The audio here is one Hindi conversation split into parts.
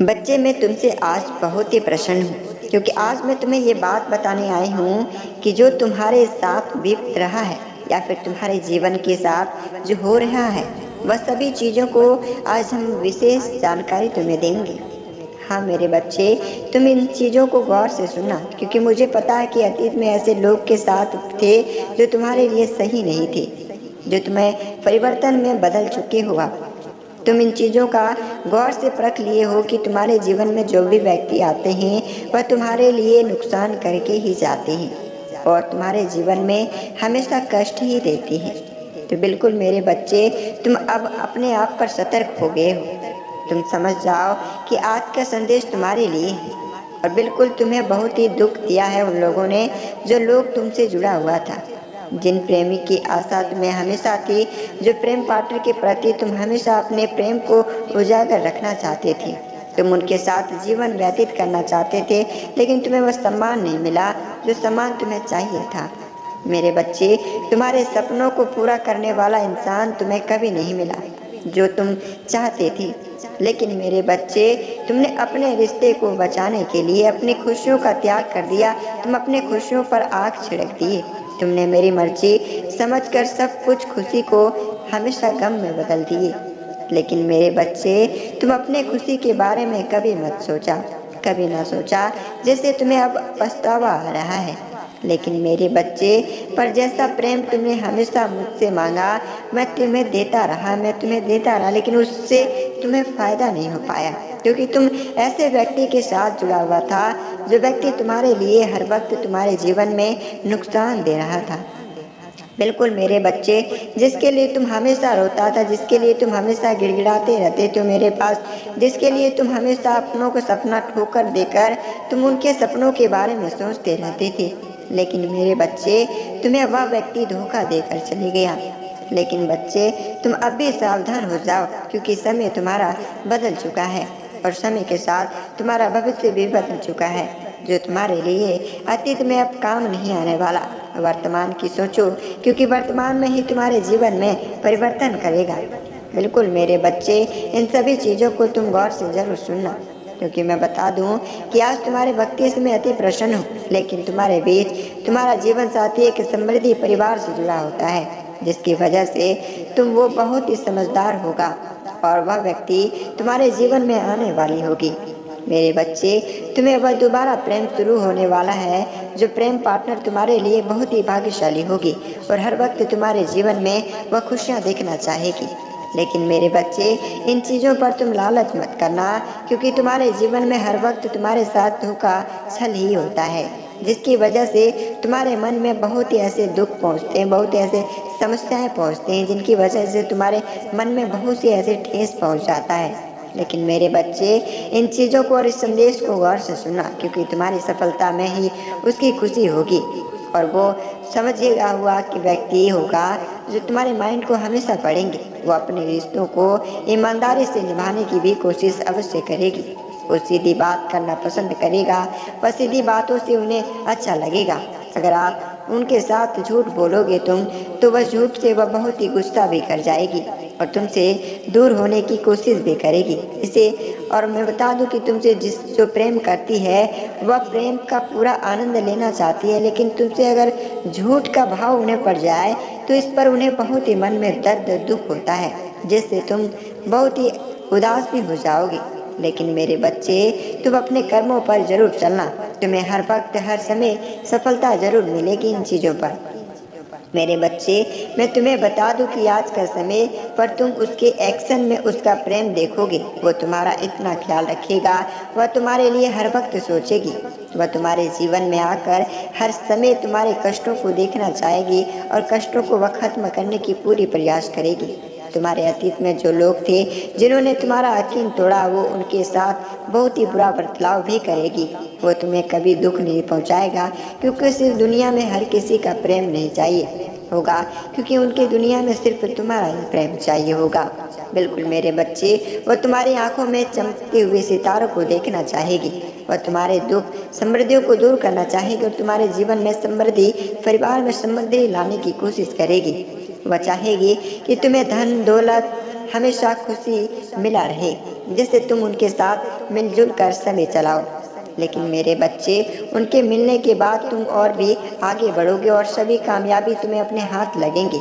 बच्चे, मैं तुमसे आज बहुत ही प्रसन्न हूँ क्योंकि आज मैं तुम्हें ये बात बताने आई हूँ कि जो तुम्हारे साथ बीत रहा है या फिर तुम्हारे जीवन के साथ जो हो रहा है वह सभी चीज़ों को आज हम विशेष जानकारी तुम्हें देंगे। हाँ मेरे बच्चे, तुम इन चीज़ों को गौर से सुनना क्योंकि मुझे पता है कि अतीत में ऐसे लोग के साथ थे जो तुम्हारे लिए सही नहीं थे, जो तुम्हें परिवर्तन में बदल चुके हो। तुम इन चीज़ों का गौर से परख लिए हो कि तुम्हारे जीवन में जो भी व्यक्ति आते हैं वह तुम्हारे लिए नुकसान करके ही जाते हैं और तुम्हारे जीवन में हमेशा कष्ट ही देते हैं। तो बिल्कुल मेरे बच्चे, तुम अब अपने आप पर सतर्क हो गए हो। तुम समझ जाओ कि आज का संदेश तुम्हारे लिए है और बिल्कुल तुम्हें बहुत ही दुख दिया है उन लोगों ने जो लोग तुमसे जुड़ा हुआ था, जिन प्रेमी की आशा तुम्हें हमेशा थी, जो प्रेम पार्टनर के प्रति तुम हमेशा अपने प्रेम को उजागर रखना चाहते थे। तुम उनके साथ जीवन व्यतीत करना चाहते थे, लेकिन तुम्हें वह सम्मान नहीं मिला जो सम्मान तुम्हें चाहिए था। मेरे बच्चे, तुम्हारे सपनों को पूरा करने वाला इंसान तुम्हें कभी नहीं मिला जो तुम चाहते थे। लेकिन मेरे बच्चे, तुमने अपने रिश्ते को बचाने के लिए अपनी खुशियों का त्याग कर दिया। तुम अपने खुशियों पर आग छिड़क दिए। तुमने मेरी मर्जी समझकर सब कुछ खुशी को हमेशा गम में बदल दिए। लेकिन मेरे बच्चे, तुम अपने खुशी के बारे में कभी मत सोचा, कभी ना सोचा जैसे तुम्हें अब पछतावा आ रहा है। लेकिन मेरे बच्चे, पर जैसा प्रेम तुमने हमेशा मुझसे मांगा मैं तुम्हें देता रहा, लेकिन उससे तुम्हें फायदा नहीं हो पाया क्योंकि तुम ऐसे व्यक्ति के साथ जुड़ा हुआ था जो व्यक्ति तुम्हारे लिए हर वक्त तुम्हारे जीवन में नुकसान दे रहा था। बिल्कुल मेरे बच्चे, जिसके लिए तुम हमेशा रोता था, जिसके लिए तुम हमेशा गिड़गिड़ाते रहते थे मेरे पास, जिसके लिए तुम हमेशा अपनों को सपना ठोकर देकर तुम उनके सपनों के बारे में सोचते रहते थे। लेकिन मेरे बच्चे, तुम्हें वह व्यक्ति धोखा देकर चले गया। लेकिन बच्चे, तुम अब भी सावधान हो जाओ क्योंकि समय तुम्हारा बदल चुका है और समय के साथ तुम्हारा भविष्य भी बदल चुका है। जो तुम्हारे लिए अतीत में अब काम नहीं आने वाला, वर्तमान की सोचो क्योंकि वर्तमान में ही तुम्हारे जीवन में परिवर्तन करेगा। बिल्कुल मेरे बच्चे, इन सभी चीज़ों को तुम गौर से जरूर सुनना क्योंकि मैं बता दूं कि आज तुम्हारे व्यक्ति में अति प्रसन्न हो, लेकिन तुम्हारे बीच तुम्हारा जीवन साथी एक समृद्धि परिवार से जुड़ा होता है जिसकी वजह से तुम वो बहुत ही समझदार होगा और वह व्यक्ति तुम्हारे जीवन में आने वाली होगी। मेरे बच्चे, तुम्हें वह दोबारा प्रेम शुरू होने वाला है जो प्रेम पार्टनर तुम्हारे लिए बहुत ही भाग्यशाली होगी और हर वक्त तुम्हारे जीवन में वह खुशियाँ देखना चाहेगी। लेकिन मेरे बच्चे, इन चीज़ों पर तुम लालच मत करना क्योंकि तुम्हारे जीवन में हर वक्त तुम्हारे साथ धोखा छल ही होता है जिसकी वजह से तुम्हारे मन में बहुत ही ऐसे दुख पहुँचते हैं, बहुत ही ऐसे समस्याएं पहुँचते हैं जिनकी वजह से तुम्हारे मन में बहुत सी ऐसे ठेस पहुँच जाता है। लेकिन मेरे बच्चे, इन चीज़ों को और इस संदेश को गौर से सुनना क्योंकि तुम्हारी सफलता में ही उसकी खुशी होगी और वो समझेगा हुआ कि व्यक्ति होगा जो तुम्हारे माइंड को हमेशा पढ़ेंगे। वो अपने रिश्तों को ईमानदारी से निभाने की भी कोशिश अवश्य करेगी। वो सीधी बात करना पसंद करेगा, वह सीधी बातों से उन्हें अच्छा लगेगा। अगर आप उनके साथ झूठ बोलोगे तुम तो वह झूठ से वह बहुत ही गुस्सा भी कर जाएगी और तुमसे दूर होने की कोशिश भी करेगी। इसे और मैं बता दूं कि तुमसे जो प्रेम करती है वह प्रेम का पूरा आनंद लेना चाहती है, लेकिन तुमसे अगर झूठ का भाव उन्हें पड़ जाए तो इस पर उन्हें बहुत ही मन में दर्द दुख होता है जिससे तुम बहुत ही उदास भी हो जाओगे। लेकिन मेरे बच्चे, तुम अपने कर्मों पर जरूर चलना, तुम्हें हर वक्त हर समय सफलता जरूर मिलेगी इन चीज़ों पर। मेरे बच्चे, मैं तुम्हें बता दूं कि आज का समय पर तुम उसके एक्शन में उसका प्रेम देखोगे। वो तुम्हारा इतना ख्याल रखेगा, वह तुम्हारे लिए हर वक्त सोचेगी, वह तुम्हारे जीवन में आकर हर समय तुम्हारे कष्टों को देखना चाहेगी और कष्टों को वह खत्म करने की पूरी प्रयास करेगी। तुम्हारे अतीत में जो लोग थे जिन्होंने तुम्हारा यकीन तोड़ा वो उनके साथ बहुत ही बुरा बर्ताव भी करेगी। वो तुम्हें कभी दुख नहीं पहुंचाएगा क्योंकि इस दुनिया में हर किसी का प्रेम नहीं चाहिए होगा क्योंकि उनके दुनिया में सिर्फ तुम्हारा ही प्रेम चाहिए होगा। बिल्कुल मेरे बच्चे, वह तुम्हारी आंखों में चमकते हुए सितारों को देखना चाहेगी, वह तुम्हारे दुख समृद्धियों को दूर करना चाहेगी और तुम्हारे जीवन में समृद्धि परिवार में समृद्धि लाने की कोशिश करेगी। वह चाहेगी कि तुम्हें धन दौलत हमेशा खुशी मिला रहे, जिससे तुम उनके साथ मिलजुल कर समय चलाओ। लेकिन मेरे बच्चे, उनके मिलने के बाद तुम और भी आगे बढ़ोगे और सभी कामयाबी तुम्हें अपने हाथ लगेंगे।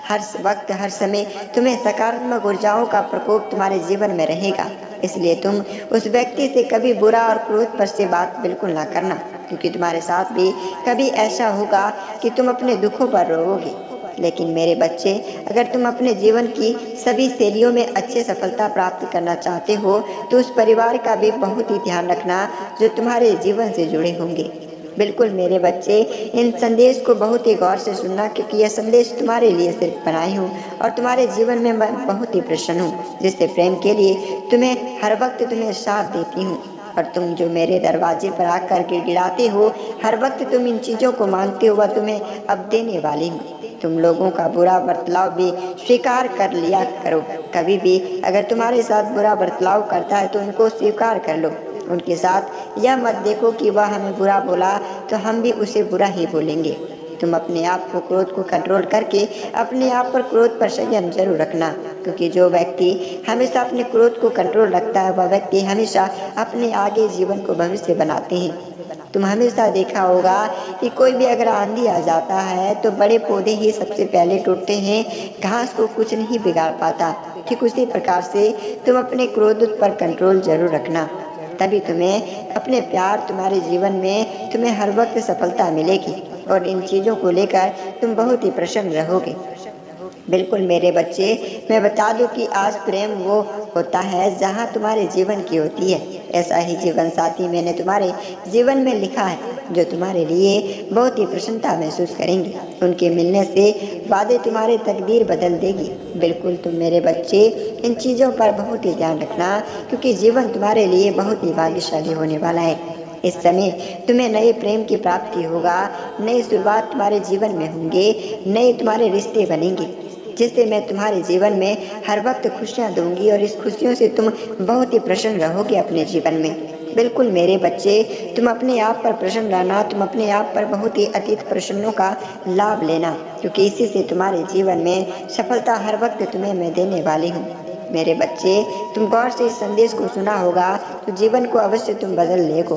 हर वक्त हर समय तुम्हें सकारात्मक ऊर्जाओं का प्रकोप तुम्हारे जीवन में रहेगा। इसलिए तुम उस व्यक्ति से कभी बुरा और क्रोध पर से बात बिल्कुल ना करना, क्योंकि तुम्हारे साथ भी कभी ऐसा होगा कि तुम अपने दुखों पर रोओगे। लेकिन मेरे बच्चे, अगर तुम अपने जीवन की सभी शैलियों में अच्छी सफलता प्राप्त करना चाहते हो तो उस परिवार का भी बहुत ही ध्यान रखना जो तुम्हारे जीवन से जुड़े होंगे। बिल्कुल मेरे बच्चे, इन संदेश को बहुत ही गौर से सुनना, क्योंकि यह संदेश तुम्हारे लिए सिर्फ बनाई हूँ और तुम्हारे जीवन में मैं बहुत ही प्रसन्न हूँ, जिससे प्रेम के लिए तुम्हें हर वक्त तुम्हें साथ देती हूँ। और तुम जो मेरे दरवाजे पर आकर गिड़गिड़ाते हो, हर वक्त तुम इन चीज़ों को मांगते हो, वह तुम्हें अब देने वाली हूँ। तुम लोगों का बुरा बर्ताव भी स्वीकार कर लिया करो। कभी भी अगर तुम्हारे साथ बुरा बर्ताव करता है तो उनको स्वीकार कर लो। उनके साथ यह मत देखो कि वह हमें बुरा बोला तो हम भी उसे बुरा ही बोलेंगे। तुम अपने आप को क्रोध को कंट्रोल करके अपने आप पर क्रोध पर संयम जरूर रखना, क्योंकि जो व्यक्ति हमेशा अपने क्रोध को कंट्रोल रखता है वह व्यक्ति हमेशा अपने आगे जीवन को भविष्य बनाते हैं। तुम हमेशा देखा होगा कि कोई भी अगर आंधी आ जाता है तो बड़े पौधे ही सबसे पहले टूटते हैं, घास को कुछ नहीं बिगाड़ पाता। ठीक उसी प्रकार से तुम अपने क्रोध पर कंट्रोल जरूर रखना, तभी तुम्हें अपने प्यार तुम्हारे जीवन में तुम्हें हर वक्त सफलता मिलेगी और इन चीज़ों को लेकर तुम बहुत ही प्रसन्न रहोगे। बिल्कुल मेरे बच्चे, मैं बता दूं कि आज प्रेम वो होता है जहां तुम्हारे जीवन की होती है। ऐसा ही जीवन साथी मैंने तुम्हारे जीवन में लिखा है जो तुम्हारे लिए बहुत ही प्रसन्नता महसूस करेंगे। उनके मिलने से वादे तुम्हारे तकदीर बदल देगी। बिल्कुल तुम मेरे बच्चे इन चीज़ों पर बहुत ही ध्यान रखना, क्योंकि जीवन तुम्हारे लिए बहुत ही भाग्यशाली होने वाला है। इस समय तुम्हें नए प्रेम की प्राप्ति होगा, नई शुरुआत तुम्हारे जीवन में होंगे, नए तुम्हारे रिश्ते बनेंगे, जिससे मैं तुम्हारे जीवन में हर वक्त खुशियाँ दूंगी और इस खुशियों से तुम बहुत ही प्रसन्न रहोगे अपने जीवन में। बिल्कुल मेरे बच्चे, तुम अपने आप पर प्रसन्न रहना, तुम अपने आप पर बहुत ही अतीत प्रसन्नों का लाभ लेना, क्योंकि इसी से तुम्हारे जीवन में सफलता हर वक्त तुम्हें मैं देने वाली हूँ। मेरे बच्चे, तुम गौर से इस संदेश को सुना होगा तो जीवन को अवश्य तुम बदल लेगो।